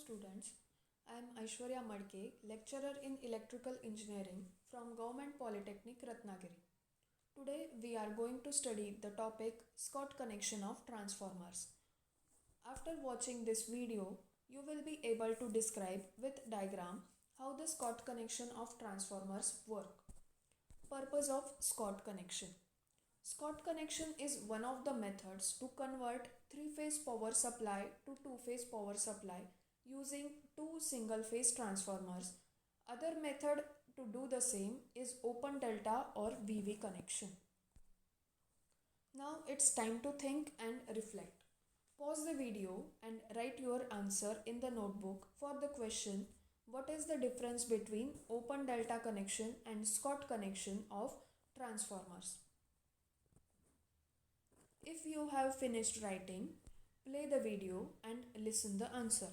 students, I am Aishwarya Madke, lecturer in electrical engineering from Government Polytechnic Ratnagiri. Today we are going to study the topic Scott connection of transformers. After watching this video, you will be able to describe with diagram how the Scott connection of transformers work. Purpose of Scott connection. Scott connection is one of the methods to convert three-phase power supply to two-phase power supply using two single-phase transformers. Other method to do the same is open delta or VV connection. Now it's time to think and reflect. Pause the video and write your answer in the notebook for the question, what is the difference between open delta connection and Scott connection of transformers? If you have finished writing, play the video and listen the answer.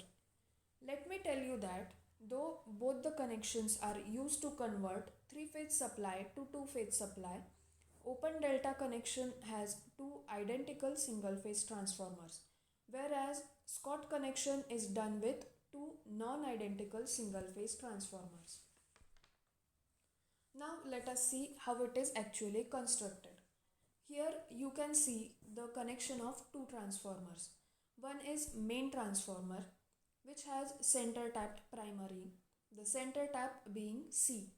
Let me tell you that though both the connections are used to convert three-phase supply to two-phase supply, open delta connection has two identical single-phase transformers, whereas Scott connection is done with two non-identical single-phase transformers. Now let us see how it is actually constructed. Here you can see the connection of two transformers. One is main transformer, which has center tapped primary, the center tap being C.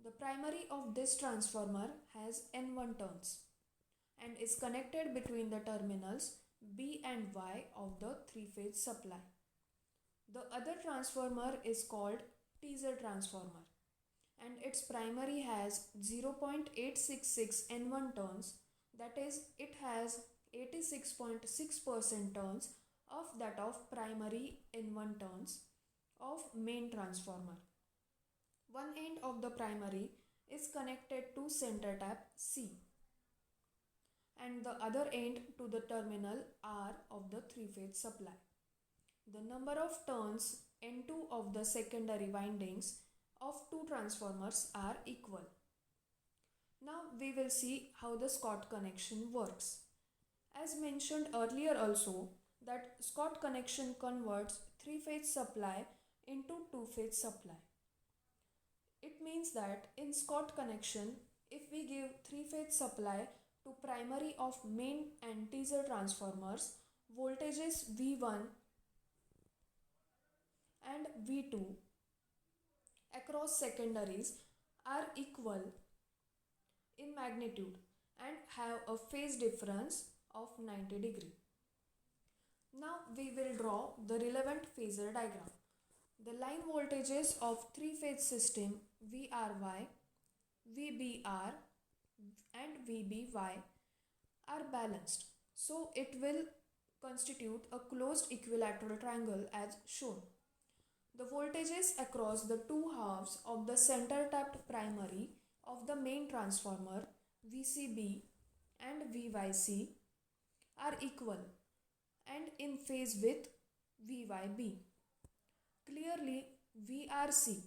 The primary of this transformer has N1 turns and is connected between the terminals B and Y of the three-phase supply. The other transformer is called teaser transformer and its primary has 0.866 N1 turns, that is, it has 86.6% turns of that of primary N1 turns of main transformer. One end of the primary is connected to center tap C and the other end to the terminal R of the three-phase supply. The number of turns N2 of the secondary windings of two transformers are equal. Now we will see how the Scott connection works. As mentioned earlier also, that Scott connection converts three-phase supply into two-phase supply. It means that in Scott connection, if we give three-phase supply to primary of main and teaser transformers, voltages V1 and V2 across secondaries are equal in magnitude and have a phase difference of 90 degree. Now we will draw the relevant phasor diagram. The line voltages of three-phase system VRY, VBR and VBY are balanced, so it will constitute a closed equilateral triangle as shown. The voltages across the two halves of the center tapped primary of the main transformer VCB and VYC are equal and in phase with VYB. Clearly, VRC,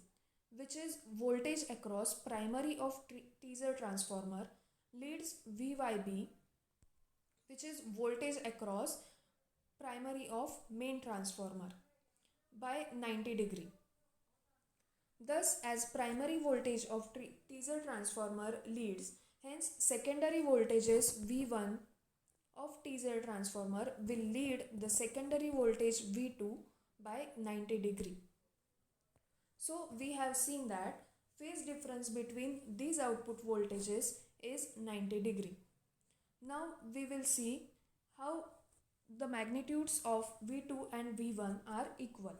which is voltage across primary of teaser transformer, leads VYB, which is voltage across primary of main transformer, by 90 degree. Thus, as primary voltage of teaser transformer leads, hence secondary voltages V1 of teaser transformer will lead the secondary voltage V2 by 90 degree. So we have seen that phase difference between these output voltages is 90 degree. Now we will see how the magnitudes of V2 and V1 are equal.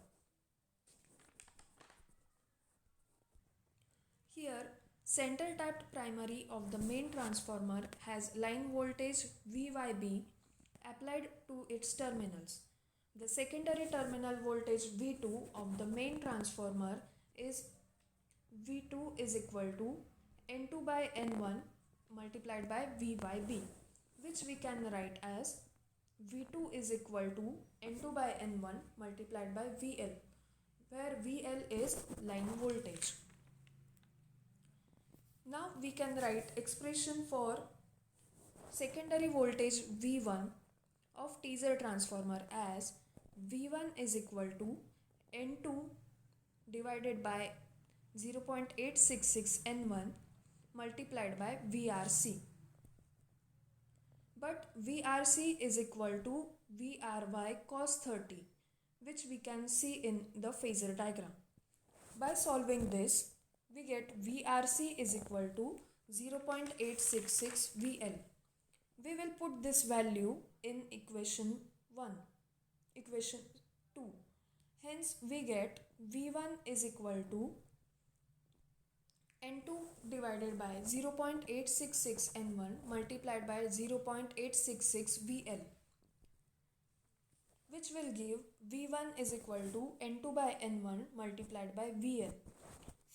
Here, center tapped primary of the main transformer has line voltage VYB applied to its terminals. The secondary terminal voltage V2 of the main transformer is V2 is equal to N2 by N1 multiplied by VYB, which we can write as V2 is equal to N2 by N1 multiplied by VL, where VL is line voltage. Now we can write expression for secondary voltage V1 of teaser transformer as V1 is equal to N2 divided by 0.866 N1 multiplied by VRC. But VRC is equal to VRY cos 30, which we can see in the phasor diagram. By solving this, we get VRC is equal to 0.866 VL. We will put this value in equation 2. Hence, we get V1 is equal to N2 divided by 0.866 N1 multiplied by 0.866 VL, which will give V1 is equal to N2 by N1 multiplied by VL.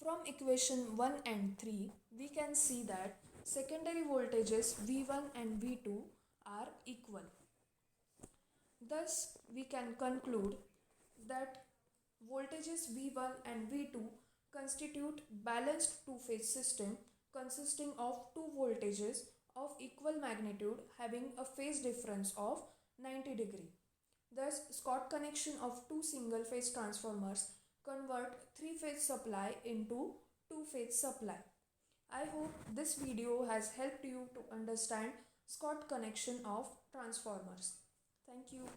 From equation 1 and 3, we can see that secondary voltages V1 and V2 are equal. Thus, we can conclude that voltages V1 and V2 constitute balanced two-phase system consisting of two voltages of equal magnitude having a phase difference of 90 degree. Thus, Scott connection of two single-phase transformers convert three-phase supply into two-phase supply. I hope this video has helped you to understand Scott connection of transformers. Thank you.